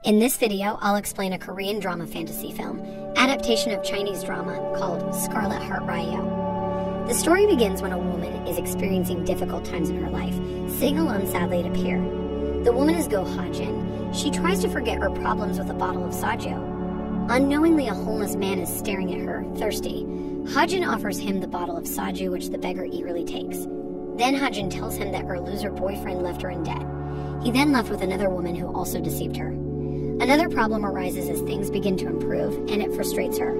In this video, I'll explain a Korean drama fantasy film, adaptation of Chinese drama called Scarlet Heart Ryo. The story begins when a woman is experiencing difficult times in her life, sitting alone sadly at a pier. The woman is Go Ha-jin. She tries to forget her problems with a bottle of soju. Unknowingly, a homeless man is staring at her, thirsty. Ha-jin offers him the bottle of soju, which the beggar eagerly takes. Then Ha-jin tells him that her loser boyfriend left her in debt. He then left with another woman who also deceived her. Another problem arises as things begin to improve, and it frustrates her.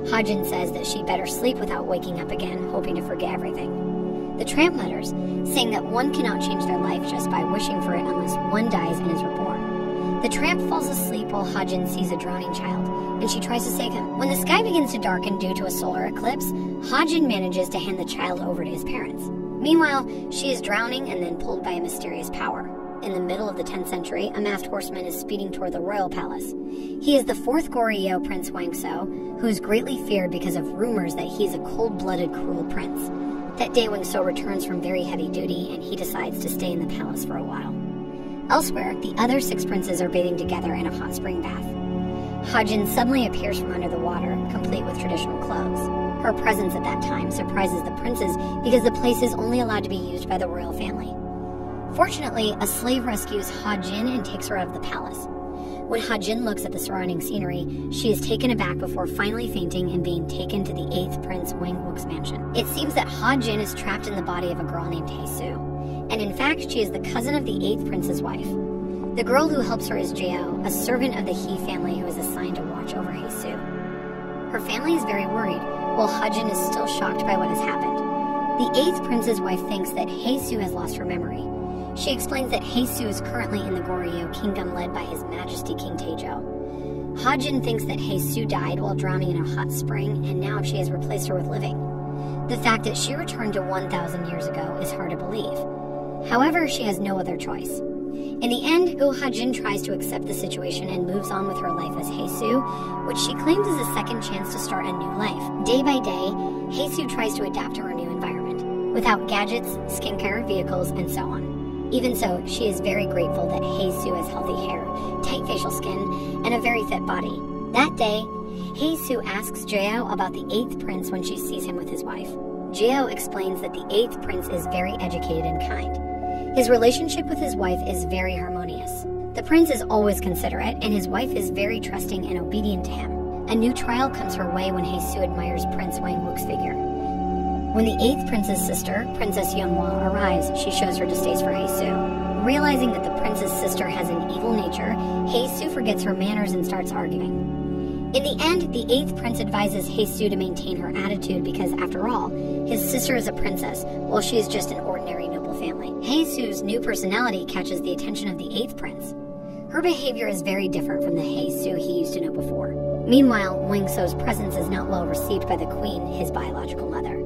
Ha-jin says that she'd better sleep without waking up again, hoping to forget everything. The tramp mutters, saying that one cannot change their life just by wishing for it unless one dies and is reborn. The tramp falls asleep while Ha-jin sees a drowning child, and she tries to save him. When the sky begins to darken due to a solar eclipse, Ha-jin manages to hand the child over to his parents. Meanwhile, she is drowning and then pulled by a mysterious power. In the middle of the 10th century, a masked horseman is speeding toward the royal palace. He is the fourth Goryeo Prince Wangso, who is greatly feared because of rumors that he is a cold-blooded, cruel prince. That day, Wangso returns from very heavy duty, and he decides to stay in the palace for a while. Elsewhere, the other 6 princes are bathing together in a hot spring bath. Ha-jin suddenly appears from under the water, complete with traditional clothes. Her presence at that time surprises the princes because the place is only allowed to be used by the royal family. Fortunately, a slave rescues Ha-jin and takes her out of the palace. When Ha-jin looks at the surrounding scenery, she is taken aback before finally fainting and being taken to the 8th Prince Wang-wook's mansion. It seems that Ha-jin is trapped in the body of a girl named Hae-soo, and in fact, she is the cousin of the 8th Prince's wife. The girl who helps her is Jeo, a servant of the Hee family who is assigned to watch over Hae-soo. Her family is very worried, while Ha-jin is still shocked by what has happened. The 8th Prince's wife thinks that Hae-soo has lost her memory. She explains that Hae-soo is currently in the Goryeo kingdom led by His Majesty King Taejo. Ha-jin thinks that Hae-soo died while drowning in a hot spring, and now she has replaced her with living. The fact that she returned to 1,000 years ago is hard to believe. However, she has no other choice. In the end, Go Ha-jin tries to accept the situation and moves on with her life as Hae-soo, which she claims is a second chance to start a new life. Day by day, Hae-soo tries to adapt to her new environment, without gadgets, skincare, vehicles, and so on. Even so, she is very grateful that Hae-soo has healthy hair, tight facial skin, and a very fit body. That day, Hae-soo asks Jeo about the 8th prince when she sees him with his wife. Jeo explains that the 8th prince is very educated and kind. His relationship with his wife is very harmonious. The prince is always considerate, and his wife is very trusting and obedient to him. A new trial comes her way when Hae-soo admires Prince Wang-wook's figure. When the 8th prince's sister, Princess Yeonhwa, arrives, she shows her distaste for Hae-soo. Realizing that the prince's sister has an evil nature, Hae-soo forgets her manners and starts arguing. In the end, the 8th prince advises Hae-soo to maintain her attitude because, after all, his sister is a princess, while she is just an ordinary noble family. Hae-soo's new personality catches the attention of the 8th prince. Her behavior is very different from the Hae-soo he used to know before. Meanwhile, Wangso's presence is not well received by the queen, his biological mother.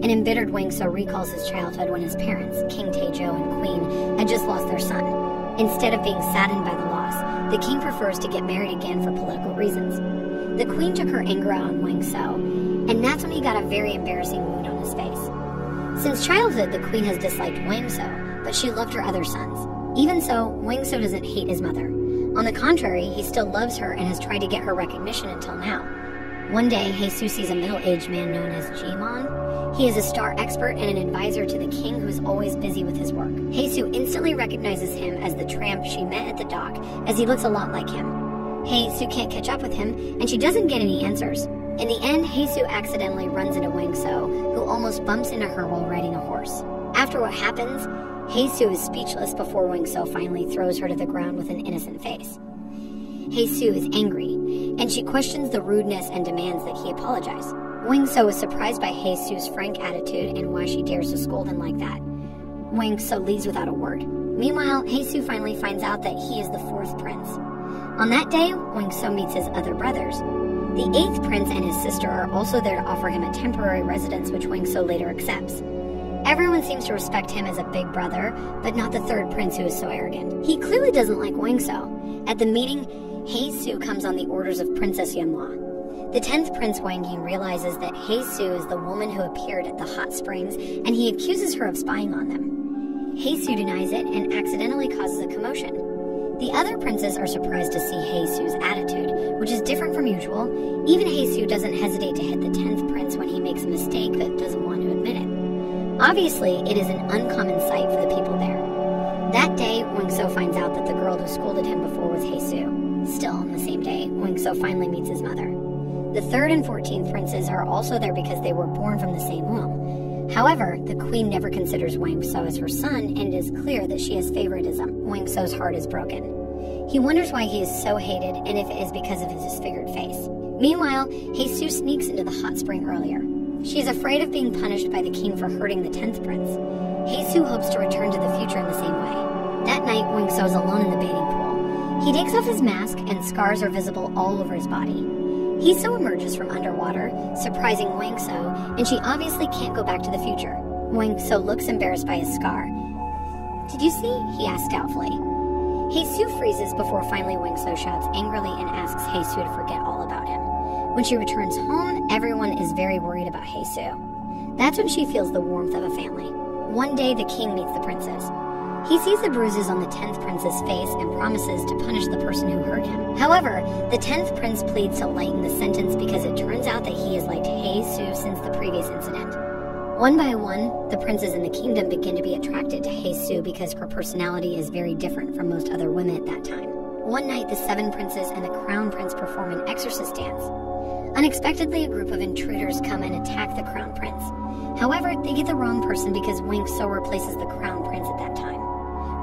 An embittered Wangso recalls his childhood when his parents, King Taejo and Queen, had just lost their son. Instead of being saddened by the loss, the king prefers to get married again for political reasons. The queen took her anger out on Wangso, and that's when he got a very embarrassing wound on his face. Since childhood, the queen has disliked Wangso, but she loved her other sons. Even so, Wangso doesn't hate his mother. On the contrary, he still loves her and has tried to get her recognition until now. One day, Hae-soo sees a middle-aged man known as Jimon. He is a star expert and an advisor to the king who is always busy with his work. Hae-soo instantly recognizes him as the tramp she met at the dock, as he looks a lot like him. Hae-soo can't catch up with him, and she doesn't get any answers. In the end, Hae-soo accidentally runs into Wangso, who almost bumps into her while riding a horse. After what happens, Hae-soo is speechless before Wangso finally throws her to the ground with an innocent face. Hae-soo is angry, and she questions the rudeness and demands that he apologize. Wangso is surprised by Hae-soo's frank attitude and why she dares to scold him like that. Wangso leaves without a word. Meanwhile, Hae-soo finally finds out that he is the 4th prince. On that day, Wangso meets his other brothers. The 8th prince and his sister are also there to offer him a temporary residence, which Wangso later accepts. Everyone seems to respect him as a big brother, but not the 3rd prince who is so arrogant. He clearly doesn't like Wangso. At the meeting, Hae-soo comes on the orders of Princess Yeonhwa. The 10th Prince Wang-yin realizes that Hae-soo is the woman who appeared at the hot springs, and he accuses her of spying on them. Hae-soo denies it and accidentally causes a commotion. The other princes are surprised to see Heisu's attitude, which is different from usual. Even Heisu doesn't hesitate to hit the 10th prince when he makes a mistake but doesn't want to admit it. Obviously, it is an uncommon sight for the people there. That day, Wingso finds out that the girl who scolded him before was Heisu. Still, on the same day, Wingso finally meets his mother. The 3rd and 14th princes are also there because they were born from the same womb. However, the queen never considers Wangso as her son, and it is clear that she has favoritism. Wangso's heart is broken. He wonders why he is so hated, and if it is because of his disfigured face. Meanwhile, Heisu sneaks into the hot spring earlier. She is afraid of being punished by the king for hurting the 10th prince. Heisu hopes to return to the future in the same way. That night, Wangso is alone in the bathing pool. He takes off his mask, and scars are visible all over his body. Heisu emerges from underwater, surprising Wangso, and she obviously can't go back to the future. Wangso looks embarrassed by his scar. "Did you see?" he asks doubtfully. Heisu freezes before finally Wangso shouts angrily and asks Heisu to forget all about him. When she returns home, everyone is very worried about Heisu. That's when she feels the warmth of a family. One day, the king meets the princes. He sees the bruises on the 10th prince's face and promises to punish the person who hurt him. However, the 10th prince pleads to lighten the sentence because it turns out that he has liked Heisu since the previous incident. One by one, the princes in the kingdom begin to be attracted to Heisu because her personality is very different from most other women at that time. One night, the 7 princes and the crown prince perform an exorcist dance. Unexpectedly, a group of intruders come and attack the crown prince. However, they get the wrong person because Wangso replaces the crown prince at that time.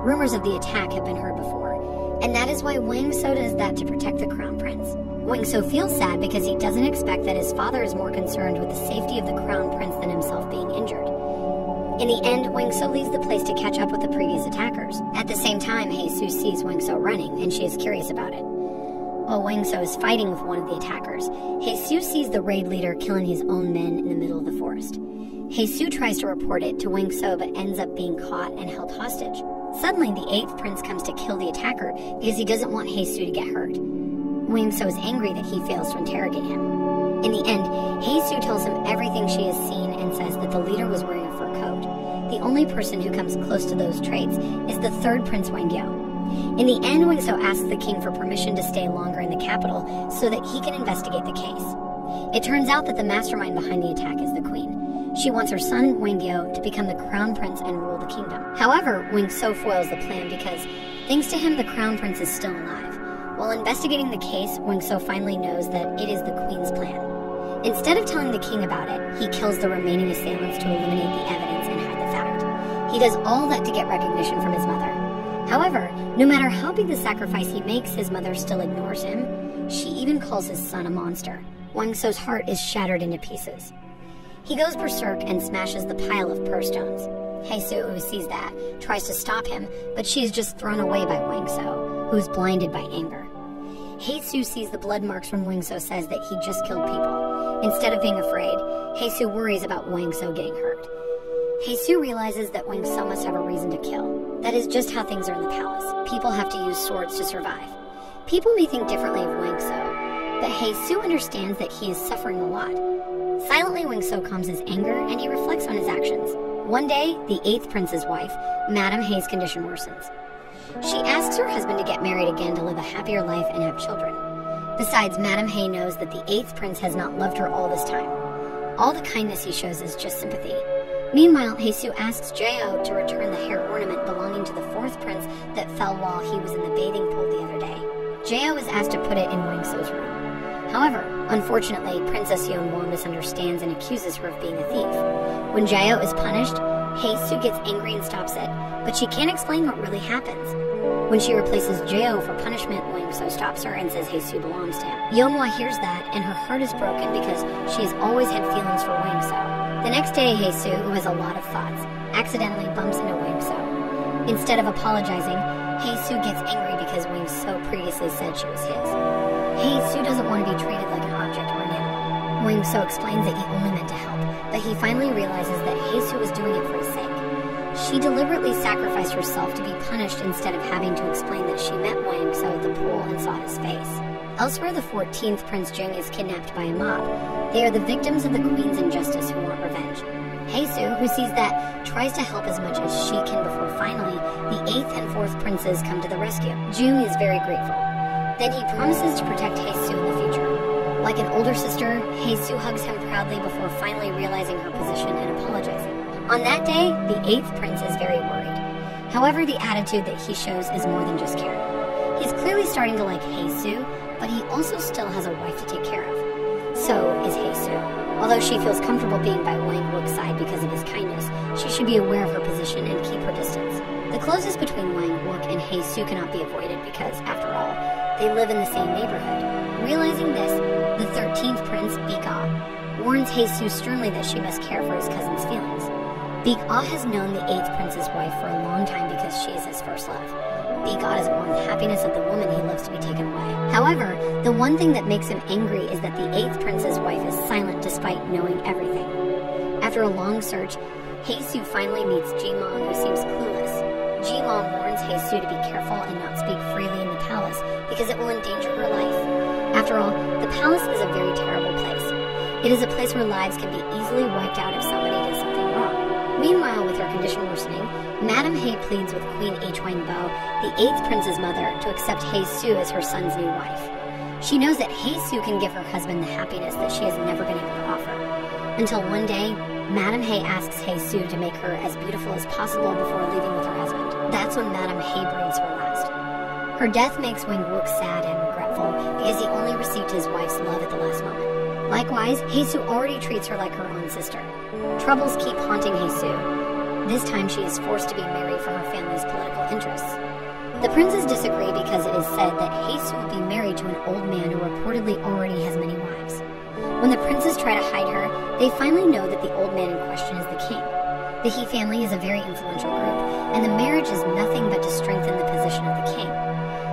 Rumors of the attack have been heard before, and that is why Wangso does that to protect the crown prince. Wangso feels sad because he doesn't expect that his father is more concerned with the safety of the crown prince than himself being injured. In the end, Wangso leaves the place to catch up with the previous attackers. At the same time, Heisu sees Wangso running, and she is curious about it. While Wangso is fighting with one of the attackers, Heisu sees the raid leader killing his own men in the middle of the forest. Heisu tries to report it to Wangso but ends up being caught and held hostage. Suddenly, the 8th prince comes to kill the attacker because he doesn't want Heisu to get hurt. Wangso is angry that he fails to interrogate him. In the end, Heisu tells him everything she has seen and says that the leader was wearing a fur coat. The only person who comes close to those traits is the 3rd prince Wangyo. In the end, Wangso asks the king for permission to stay longer in the capital so that he can investigate the case. It turns out that the mastermind behind the attack is the queen. She wants her son, Wangyo, to become the crown prince and rule the kingdom. However, Wangso foils the plan because, thanks to him, the crown prince is still alive. While investigating the case, Wangso finally knows that it is the queen's plan. Instead of telling the king about it, he kills the remaining assailants to eliminate the evidence and hide the fact. He does all that to get recognition from his mother. However, no matter how big the sacrifice he makes, his mother still ignores him. She even calls his son a monster. Wangso's heart is shattered into pieces. He goes berserk and smashes the pile of purse stones. Heisu, who sees that, tries to stop him, but she is just thrown away by Wangso, who is blinded by anger. Heisu sees the blood marks when Wangso says that he just killed people. Instead of being afraid, Heisu worries about Wangso getting hurt. Heisu realizes that Wangso must have a reason to kill. That is just how things are in the palace. People have to use swords to survive. People may think differently of Wangso, but Heisu understands that he is suffering a lot. Silently, Wangso calms his anger, and he reflects on his actions. One day, the 8th prince's wife, Madame Hei's condition worsens. She asks her husband to get married again to live a happier life and have children. Besides, Madame Hei knows that the 8th prince has not loved her all this time. All the kindness he shows is just sympathy. Meanwhile, Heisu asks Jao to return the hair ornament belonging to the 4th prince that fell while he was in the bathing pool the other day. Jao is asked to put it in Wangso's room. However, unfortunately, Princess Yeonwoo misunderstands and accuses her of being a thief. When Jao is punished, Heisu gets angry and stops it, but she can't explain what really happens. When she replaces Jao for punishment, Wangso stops her and says Heisu belongs to him. Yeonwoo hears that, and her heart is broken because she has always had feelings for Wangso. The next day, Heisu, who has a lot of thoughts, accidentally bumps into Wangso. Instead of apologizing, Heisu gets angry because Wangso previously said she was his. Heisu doesn't want to be treated like an object or an animal. Wangso explains that he only meant to help, but he finally realizes that Heisu was doing it for his sake. She deliberately sacrificed herself to be punished instead of having to explain that she met Wangso at the pool and saw his face. Elsewhere, the 14th Prince Jing is kidnapped by a mob. They are the victims of the queen's injustice who want revenge. Heisu, who sees that, tries to help as much as she can before finally, the 8th and 4th princes come to the rescue. Jung is very grateful. Then he promises to protect Heisu in the future. Like an older sister, Heisu hugs him proudly before finally realizing her position and apologizing. On that day, the 8th prince is very worried. However, the attitude that he shows is more than just care. He's clearly starting to like Heisu, but he also still has a wife to take care of. So is Heisu. Although she feels comfortable being by Wang Wook's side because of his kindness, she should be aware of her position and keep her distance. The closeness between Wang Wook and Heisu cannot be avoided because, after all, they live in the same neighborhood. Realizing this, the 13th prince, Bika, warns Heisu sternly that she must care for his cousin's feelings. Bika has known the 8th prince's wife for a long time because she is his first love. Bika doesn't want the happiness of the woman he loves to be taken away. However, the one thing that makes him angry is that the 8th prince's wife is silent despite knowing everything. After a long search, Heisu finally meets Jimong, who seems clueless. Jimong warns Heisu to be careful and not speak freely in the palace because it will endanger her life. After all, the palace is a very terrible place. It is a place where lives can be easily wiped out if somebody does something wrong. Meanwhile, with her condition worsening, Madame Hei pleads with Queen Huangbo, the 8th prince's mother, to accept Heisu as her son's new wife. She knows that Heisu can give her husband the happiness that she has never been able to offer. Until one day, Madame Hei asks Heisu to make her as beautiful as possible before leaving with her husband. That's when Madame Hei breathes her last. Her death makes Wang Wook sad and regretful because he only received his wife's love at the last moment. Likewise, Heisu already treats her like her own sister. Troubles keep haunting Heisu. This time she is forced to be married for her family's political interests. The princes disagree because it is said that Heisu will be married to an old man who reportedly already has many wives. When the princes try to hide her, they finally know that the old man in question is the king. The He family is a very influential group, and the marriage is nothing but to strengthen the position of the king.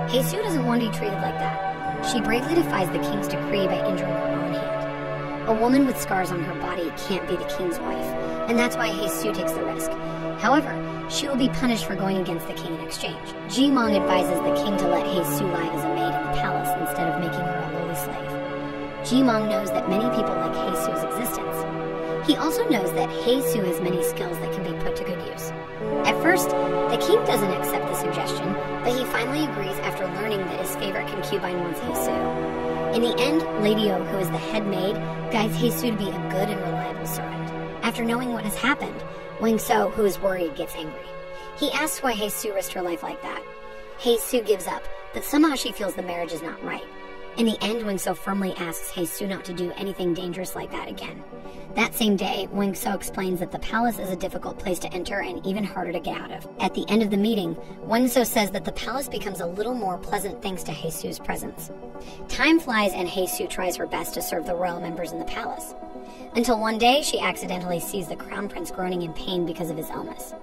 Heisu doesn't want to be treated like that. She bravely defies the king's decree by injuring her own hand. A woman with scars on her body can't be the king's wife, and that's why Heisu takes the risk. However, she will be punished for going against the king in exchange. Jimong advises the king to let Heisu live as a maid in the palace instead of making her a lowly slave. Jimong knows that many people like Heisu's existence. He also knows that Heisu has many skills that can be put to good use. At first, the king doesn't accept the suggestion, but he finally agrees after learning that his favorite concubine wants Heisu. In the end, Lady O, who is the head maid, guides Heisu to be a good and reliable servant. After knowing what has happened, Wang So, who is worried, gets angry. He asks why Heisu risked her life like that. Heisu gives up, but somehow she feels the marriage is not right. In the end, Wang So firmly asks Heisu not to do anything dangerous like that again. That same day, Wang So explains that the palace is a difficult place to enter and even harder to get out of. At the end of the meeting, Wang So says that the palace becomes a little more pleasant thanks to Heisu's presence. Time flies and Heisu tries her best to serve the royal members in the palace. Until one day, she accidentally sees the crown prince groaning in pain because of his illness.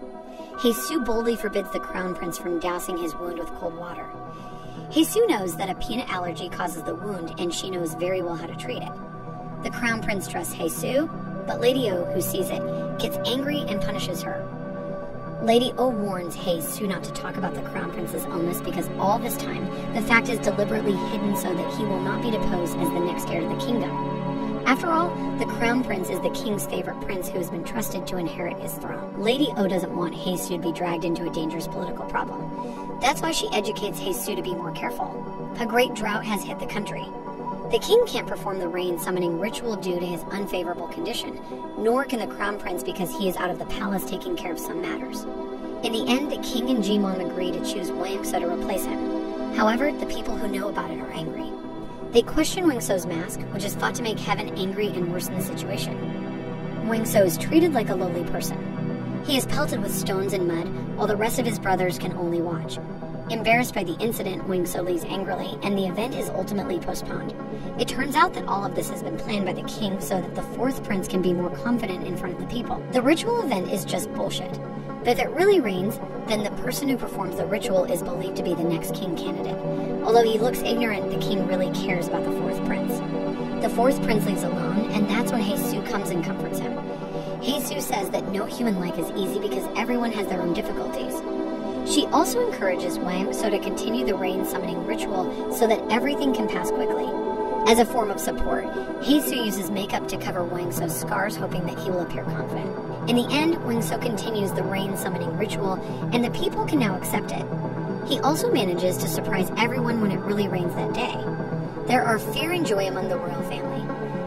Heisu boldly forbids the crown prince from dousing his wound with cold water. Heisu knows that a peanut allergy causes the wound, and she knows very well how to treat it. The crown prince trusts Heisu, but Lady O, who sees it, gets angry and punishes her. Lady O warns Heisu not to talk about the crown prince's illness because all this time, the fact is deliberately hidden so that he will not be deposed as the next heir to the kingdom. After all, the crown prince is the king's favorite prince who has been trusted to inherit his throne. Lady O doesn't want Heisu to be dragged into a dangerous political problem. That's why she educates Heisu to be more careful. A great drought has hit the country. The king can't perform the rain summoning ritual due to his unfavorable condition, nor can the crown prince because he is out of the palace taking care of some matters. In the end, the king and Jimong agree to choose Wang So to replace him. However, the people who know about it are angry. They question Wang So's mask, which is thought to make heaven angry and worsen the situation. Wang So is treated like a lowly person. He is pelted with stones and mud, while the rest of his brothers can only watch. Embarrassed by the incident, Wang So leaves angrily, and the event is ultimately postponed. It turns out that all of this has been planned by the king so that the fourth prince can be more confident in front of the people. The ritual event is just bullshit. But if it really rains, then the person who performs the ritual is believed to be the next king candidate. Although he looks ignorant, the king really cares about the fourth prince. The fourth prince leaves alone, and that's when Heisu comes and comforts him. Heisu says that no human life is easy because everyone has their own difficulties. She also encourages Wang So to continue the rain summoning ritual so that everything can pass quickly. As a form of support, Heisu uses makeup to cover Wang Sou's scars, hoping that he will appear confident. In the end, Wang Sou continues the rain summoning ritual, and the people can now accept it. He also manages to surprise everyone when it really rains that day. There are fear and joy among the royal family.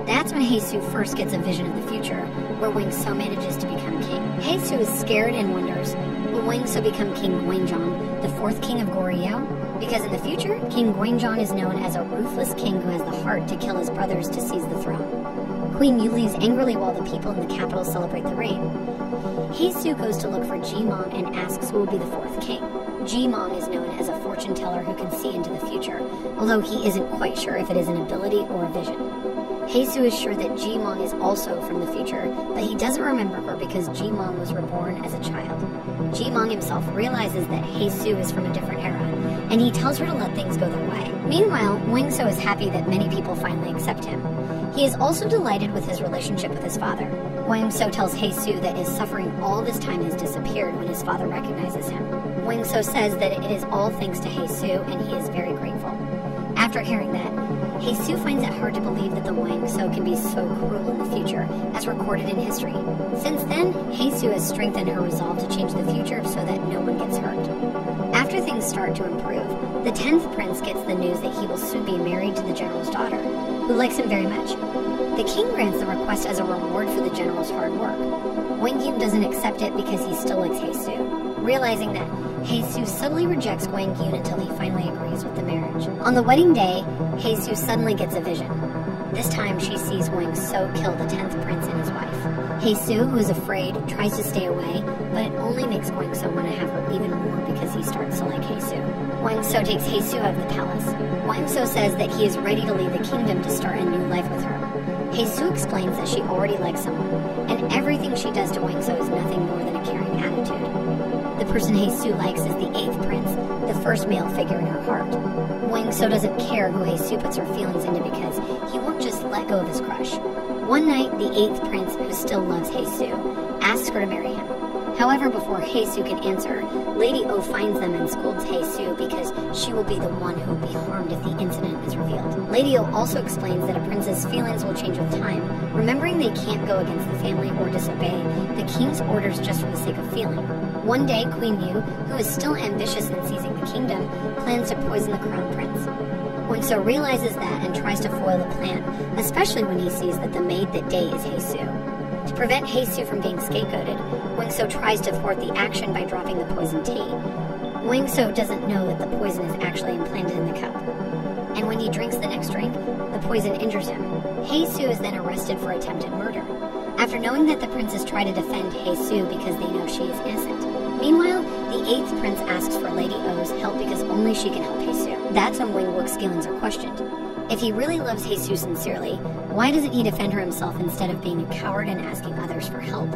That's when Heisu first gets a vision of the future, where Wang Sou manages to become king. Heisu is scared and wonders, will Wang Sou become King Guangzhong, the fourth king of Goryeo? Because in the future, King Guangzhong is known as a ruthless king who has the heart to kill his brothers to seize the throne. Queen Yu leaves angrily while the people in the capital celebrate the rain. Heisu goes to look for Jimong and asks who will be the fourth king. Jimong is known as a fortune teller who can see into the future, although he isn't quite sure if it is an ability or a vision. Heisu is sure that Jimong is also from the future, but he doesn't remember her because Jimong was reborn as a child. Jimong himself realizes that Heisu is from a different era, and he tells her to let things go their way. Meanwhile, Wang Sou is happy that many people finally accept him. He is also delighted with his relationship with his father. Wang Sou tells Heisu that his suffering all this time has disappeared when his father recognizes him. Wang Sou says that it is all thanks to Heisu, and he is very grateful. After hearing that, Heisu finds it hard to believe that the Wang Sou can be so cruel in the future, as recorded in history. Since then, Heisu has strengthened her resolve to change the future so that no one gets hurt. After things start to improve, the 10th prince gets the news that he will soon be married to the general's daughter, who likes him very much. The king grants the request as a reward for the general's hard work. Wang Yun doesn't accept it because he still likes Heisu, realizing that Heisu subtly rejects Wang Yun until he finally agrees with the marriage. On the wedding day, Heisu suddenly gets a vision. This time she sees Wang Sou kill the 10th prince and his wife. Heisu, who is afraid, tries to stay away, but it only makes Wang Sou want to have her even more because he starts to like Heisu. Wang Sou takes Heisu out of the palace. Wang Sou says that he is ready to leave the kingdom to start a new life with her. Heisu explains that she already likes someone, and everything she does to Wang Sou is nothing more than a caring attitude. The person Heisu likes is the 8th prince, the first male figure in her heart. Wang Sou doesn't care who Heisu puts her feelings into because he won't just let go of his crush. One night, the 8th prince, who still loves Heisu, asks her to marry him. However, before Heisu can answer, Lady O finds them and scolds Heisu because she will be the one who will be harmed if the incident is revealed. Lady O also explains that a prince's feelings will change with time, remembering they can't go against the family or disobey the king's orders just for the sake of feeling. One day, Queen Yu, who is still ambitious in seizing the kingdom, plans to poison the crown prince. Wang Sou realizes that and tries to foil the plan, especially when he sees that the maid that day is Heisu. To prevent Heisu from being scapegoated, Wang Sou tries to thwart the action by dropping the poisoned tea. Wang Sou doesn't know that the poison is actually implanted in the cup. And when he drinks the next drink, the poison injures him. Heisu is then arrested for attempted murder, after knowing that the princes try to defend Heisu because they know she is innocent. Meanwhile, the 8th prince asks for Lady O's help because only she can help Heisu. That's when Wang Wu's feelings are questioned. If he really loves Heisu sincerely, why doesn't he defend her himself instead of being a coward and asking others for help?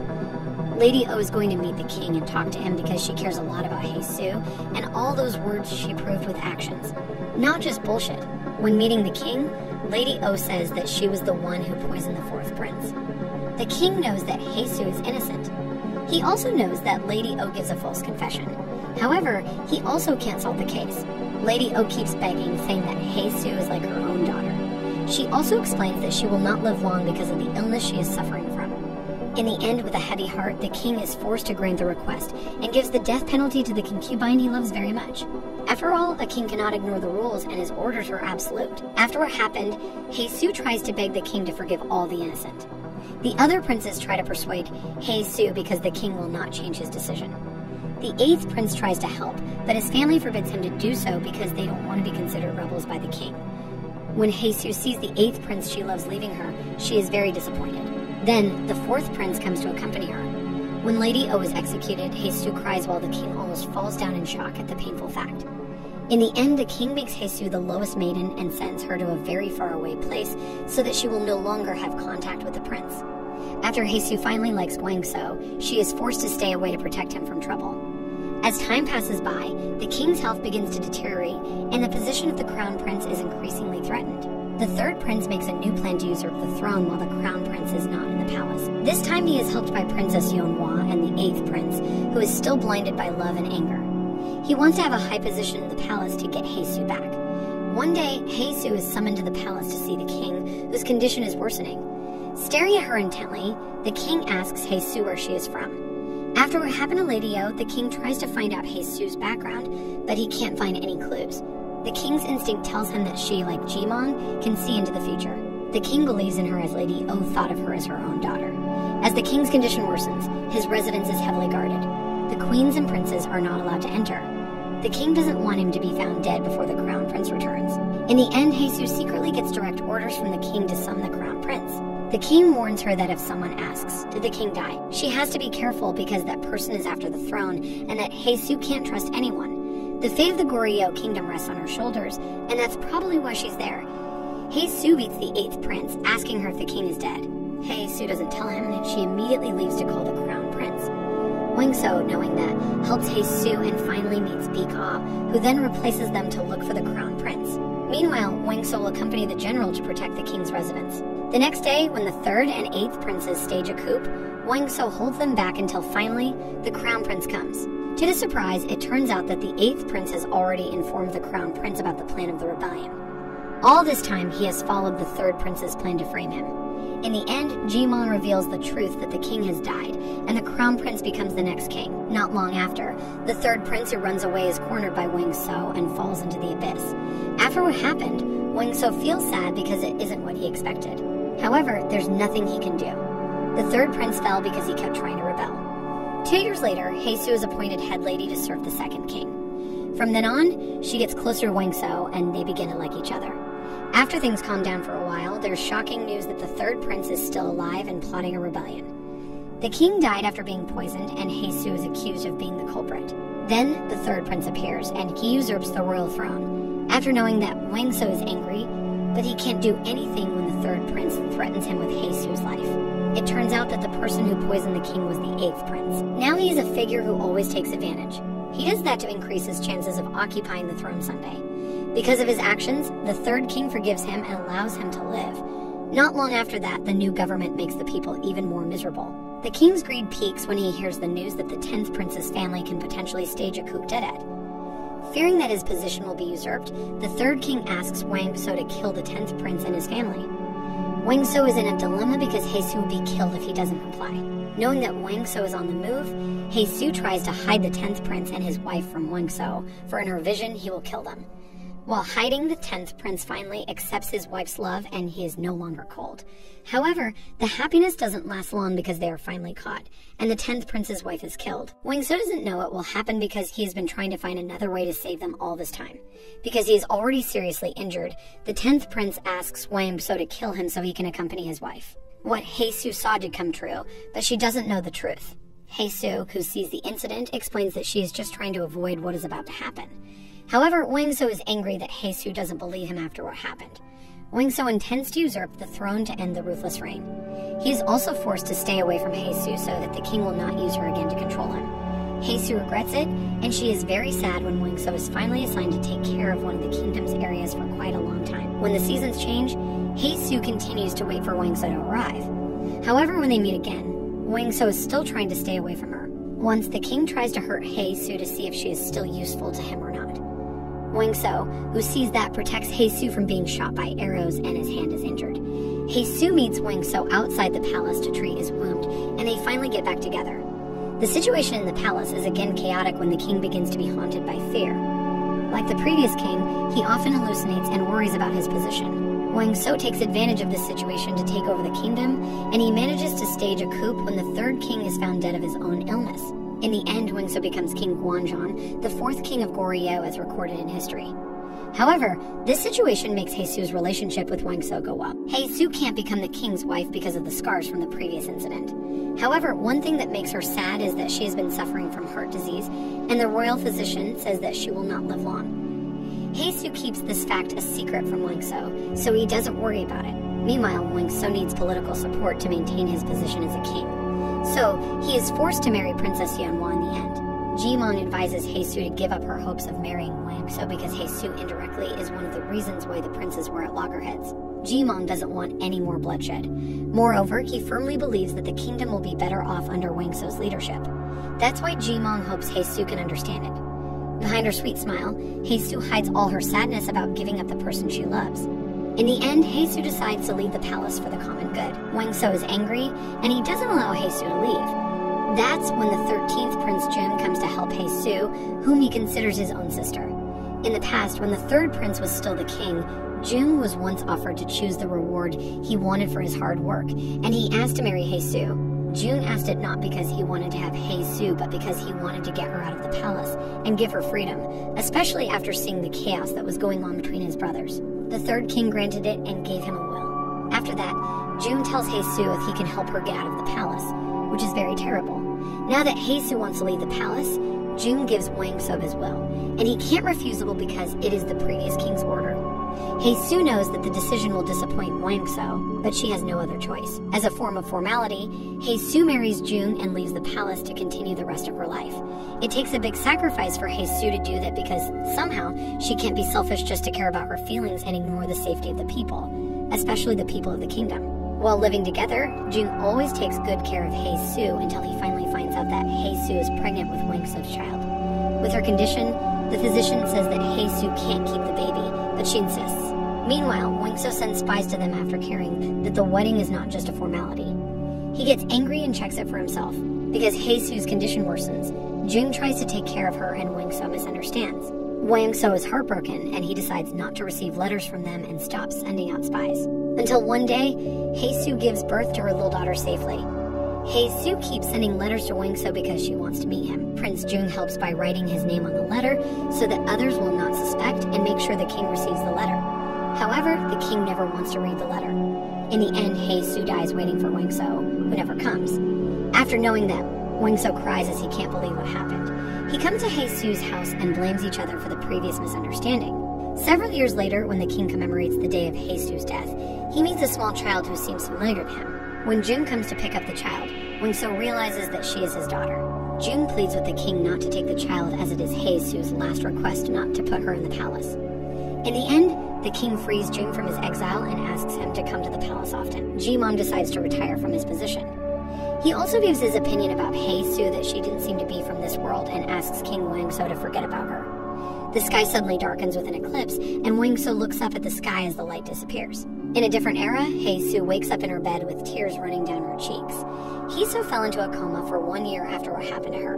Lady O is going to meet the king and talk to him because she cares a lot about Heisu, and all those words she proved with actions. Not just bullshit. When meeting the king, Lady O says that she was the one who poisoned the 4th prince. The king knows that Heisu is innocent. He also knows that Lady O gives a false confession. However, he also can't solve the case. Lady O keeps begging, saying that Heisu is like her own daughter. She also explains that she will not live long because of the illness she is suffering from. In the end, with a heavy heart, the king is forced to grant the request and gives the death penalty to the concubine he loves very much. After all, a king cannot ignore the rules and his orders are absolute. After what happened, Heisu tries to beg the king to forgive all the innocent. The other princes try to persuade Heisu because the king will not change his decision. The 8th prince tries to help, but his family forbids him to do so because they don't want to be considered rebels by the king. When Heisu sees the 8th prince she loves leaving her, she is very disappointed. Then, the 4th prince comes to accompany her. When Lady O is executed, Heisu cries while the king almost falls down in shock at the painful fact. In the end, the king makes Heisu the lowest maiden and sends her to a very faraway place so that she will no longer have contact with the prince. After Heisu finally likes Wang Sou, she is forced to stay away to protect him from trouble. As time passes by, the king's health begins to deteriorate, and the position of the crown prince is increasingly threatened. The 3rd prince makes a new plan to usurp the throne while the crown prince is not in the palace. This time he is helped by Princess Yonhua and the 8th prince, who is still blinded by love and anger. He wants to have a high position in the palace to get Heisu back. One day, Heisu is summoned to the palace to see the king, whose condition is worsening. Staring at her intently, the king asks Heisu where she is from. After what happened to Lady O, the king tries to find out Heisu's background, but he can't find any clues. The king's instinct tells him that she, like Jimong, can see into the future. The king believes in her as Lady O thought of her as her own daughter. As the king's condition worsens, his residence is heavily guarded. The queens and princes are not allowed to enter. The king doesn't want him to be found dead before the crown prince returns. In the end, Heisu secretly gets direct orders from the king to summon the crown prince. The king warns her that if someone asks, "Did the king die?" she has to be careful because that person is after the throne and that Heisu can't trust anyone. The fate of the Goryeo kingdom rests on her shoulders, and that's probably why she's there. Heisu meets the 8th prince, asking her if the king is dead. Heisu doesn't tell him, and she immediately leaves to call the crown prince. Wangso, knowing that, helps Heisu and finally meets Bika, who then replaces them to look for the crown prince. Meanwhile, Wangso will accompany the general to protect the king's residence. The next day, when the 3rd and 8th princes stage a coup, Wangso holds them back until finally, the crown prince comes. To his surprise, it turns out that the 8th prince has already informed the crown prince about the plan of the rebellion. All this time, he has followed the 3rd prince's plan to frame him. In the end, Jimong reveals the truth that the king has died, and the crown prince becomes the next king. Not long after, the 3rd prince who runs away is cornered by Wangso and falls into the abyss. After what happened, Wangso feels sad because it isn't what he expected. However, there's nothing he can do. The 3rd prince fell because he kept trying to rebel. 2 years later, Heisu is appointed head lady to serve the 2nd king. From then on, she gets closer to Wangso and they begin to like each other. After things calm down for a while, there's shocking news that the 3rd prince is still alive and plotting a rebellion. The king died after being poisoned, and Heisu is accused of being the culprit. Then, the 3rd prince appears, and he usurps the royal throne. After knowing that Wangso is angry, but he can't do anything when the 3rd prince threatens him with Heisu's life. It turns out that the person who poisoned the king was the 8th prince. Now he is a figure who always takes advantage. He does that to increase his chances of occupying the throne someday. Because of his actions, the 3rd king forgives him and allows him to live. Not long after that, the new government makes the people even more miserable. The king's greed peaks when he hears the news that the 10th prince's family can potentially stage a coup d'etat. Fearing that his position will be usurped, the 3rd king asks Wangso to kill the 10th prince and his family. Wangso is in a dilemma because Heisu will be killed if he doesn't comply. Knowing that Wangso is on the move, Heisu tries to hide the 10th prince and his wife from Wangso, for in her vision he will kill them. While hiding, the 10th prince finally accepts his wife's love and he is no longer cold. However, the happiness doesn't last long because they are finally caught, and the 10th prince's wife is killed. Wangso doesn't know it will happen because he has been trying to find another way to save them all this time. Because he is already seriously injured, the 10th prince asks Wangso to kill him so he can accompany his wife. What Heisu saw did come true, but she doesn't know the truth. Heisu, who sees the incident, explains that she is just trying to avoid what is about to happen. However, Wangso is angry that Heisu doesn't believe him after what happened. Wangso intends to usurp the throne to end the ruthless reign. He is also forced to stay away from Heisu so that the king will not use her again to control him. Heisu regrets it, and she is very sad when Wangso is finally assigned to take care of one of the kingdom's areas for quite a long time. When the seasons change, Heisu continues to wait for Wangso to arrive. However, when they meet again, Wangso is still trying to stay away from her. Once, the king tries to hurt Heisu to see if she is still useful to him or not. Wangso, who sees that, protects Heisu from being shot by arrows and his hand is injured. Heisu meets Wangso outside the palace to treat his wound, and they finally get back together. The situation in the palace is again chaotic when the king begins to be haunted by fear. Like the previous king, he often hallucinates and worries about his position. Wangso takes advantage of this situation to take over the kingdom, and he manages to stage a coup when the 3rd king is found dead of his own illness. In the end, Wangso becomes King Guanzhong, the 4th king of Goryeo as recorded in history. However, this situation makes Heisu's relationship with Wangso go up. Heisu can't become the king's wife because of the scars from the previous incident. However, one thing that makes her sad is that she has been suffering from heart disease, and the royal physician says that she will not live long. Heisu keeps this fact a secret from Wangso, so he doesn't worry about it. Meanwhile, Wangso needs political support to maintain his position as a king. So, he is forced to marry Princess Yeonhwa in the end. Jimong advises Heisu to give up her hopes of marrying Wangso because Heisu indirectly is one of the reasons why the princes were at loggerheads. Jimong doesn't want any more bloodshed. Moreover, he firmly believes that the kingdom will be better off under Wangso's leadership. That's why Jimong hopes Heisu can understand it. Behind her sweet smile, Heisu hides all her sadness about giving up the person she loves. In the end, Heisu decides to leave the palace for the common good. Wang So is angry, and he doesn't allow Heisu to leave. That's when the 13th Prince Jun comes to help Heisu, whom he considers his own sister. In the past, when the 3rd prince was still the king, Jun was once offered to choose the reward he wanted for his hard work, and he asked to marry Heisu. Jun asked it not because he wanted to have Heisu, but because he wanted to get her out of the palace and give her freedom, especially after seeing the chaos that was going on between his brothers. The 3rd king granted it and gave him a will. After that, Jun tells Heisu if he can help her get out of the palace, which is very terrible. Now that Heisu wants to leave the palace, Jun gives Wang So his will, and he can't refuse the will because it is the previous king's order. Heisu knows that the decision will disappoint Wang So, but she has no other choice. As a form of formality, Heisu marries Jun and leaves the palace to continue the rest of her life. It takes a big sacrifice for Heisu to do that because somehow she can't be selfish just to care about her feelings and ignore the safety of the people, especially the people of the kingdom. While living together, Jun always takes good care of Heisu until he finally finds out that Heisu is pregnant with Wang So's child. With her condition, the physician says that Heisu can't keep the baby, but she insists. Meanwhile, Wang So sends spies to them after hearing that the wedding is not just a formality. He gets angry and checks it for himself. Because Heisu's condition worsens, Jun tries to take care of her and Wang So misunderstands. Wang So is heartbroken and he decides not to receive letters from them and stops sending out spies. Until one day, Heisu gives birth to her little daughter safely. Heisu keeps sending letters to Wang So because she wants to meet him. Prince Jun helps by writing his name on the letter so that others will not suspect and make sure the king receives the letter. However, the king never wants to read the letter. In the end, Heisu dies waiting for Wang So, who never comes. After knowing that, Wang So cries as he can't believe what happened. He comes to Heisu's house and blames each other for the previous misunderstanding. Several years later, when the king commemorates the day of Heisu's death, he meets a small child who seems familiar to him. When Jun comes to pick up the child, Wang So realizes that she is his daughter. Jun pleads with the king not to take the child as it is Heisu's last request not to put her in the palace. In the end, the king frees Jun from his exile and asks him to come to the palace often. Jimon decides to retire from his position. He also gives his opinion about Heisu that she didn't seem to be from this world and asks King Wang So to forget about her. The sky suddenly darkens with an eclipse, and Wang So looks up at the sky as the light disappears. In a different era, Heisu wakes up in her bed with tears running down her cheeks. Heisu fell into a coma for 1 year after what happened to her,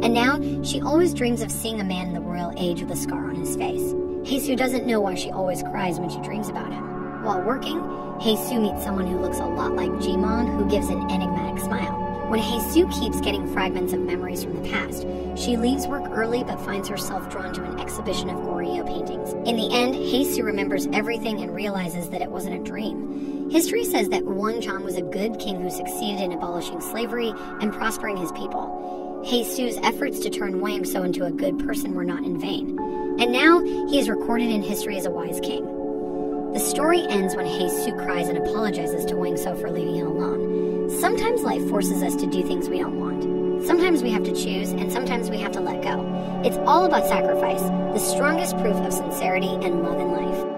and now she always dreams of seeing a man in the royal age with a scar on his face. Heisu doesn't know why she always cries when she dreams about him. While working, Heisu meets someone who looks a lot like Jimon, who gives an enigmatic smile. When Heisu keeps getting fragments of memories from the past, she leaves work early but finds herself drawn to an exhibition of Goryeo paintings. In the end, Heisu remembers everything and realizes that it wasn't a dream. History says that Wang Zhang was a good king who succeeded in abolishing slavery and prospering his people. Heisu's efforts to turn Wang So into a good person were not in vain. And now, he is recorded in history as a wise king. The story ends when Heisu cries and apologizes to Wang So for leaving him alone. Sometimes life forces us to do things we don't want. Sometimes we have to choose, and sometimes we have to let go. It's all about sacrifice, the strongest proof of sincerity and love in life.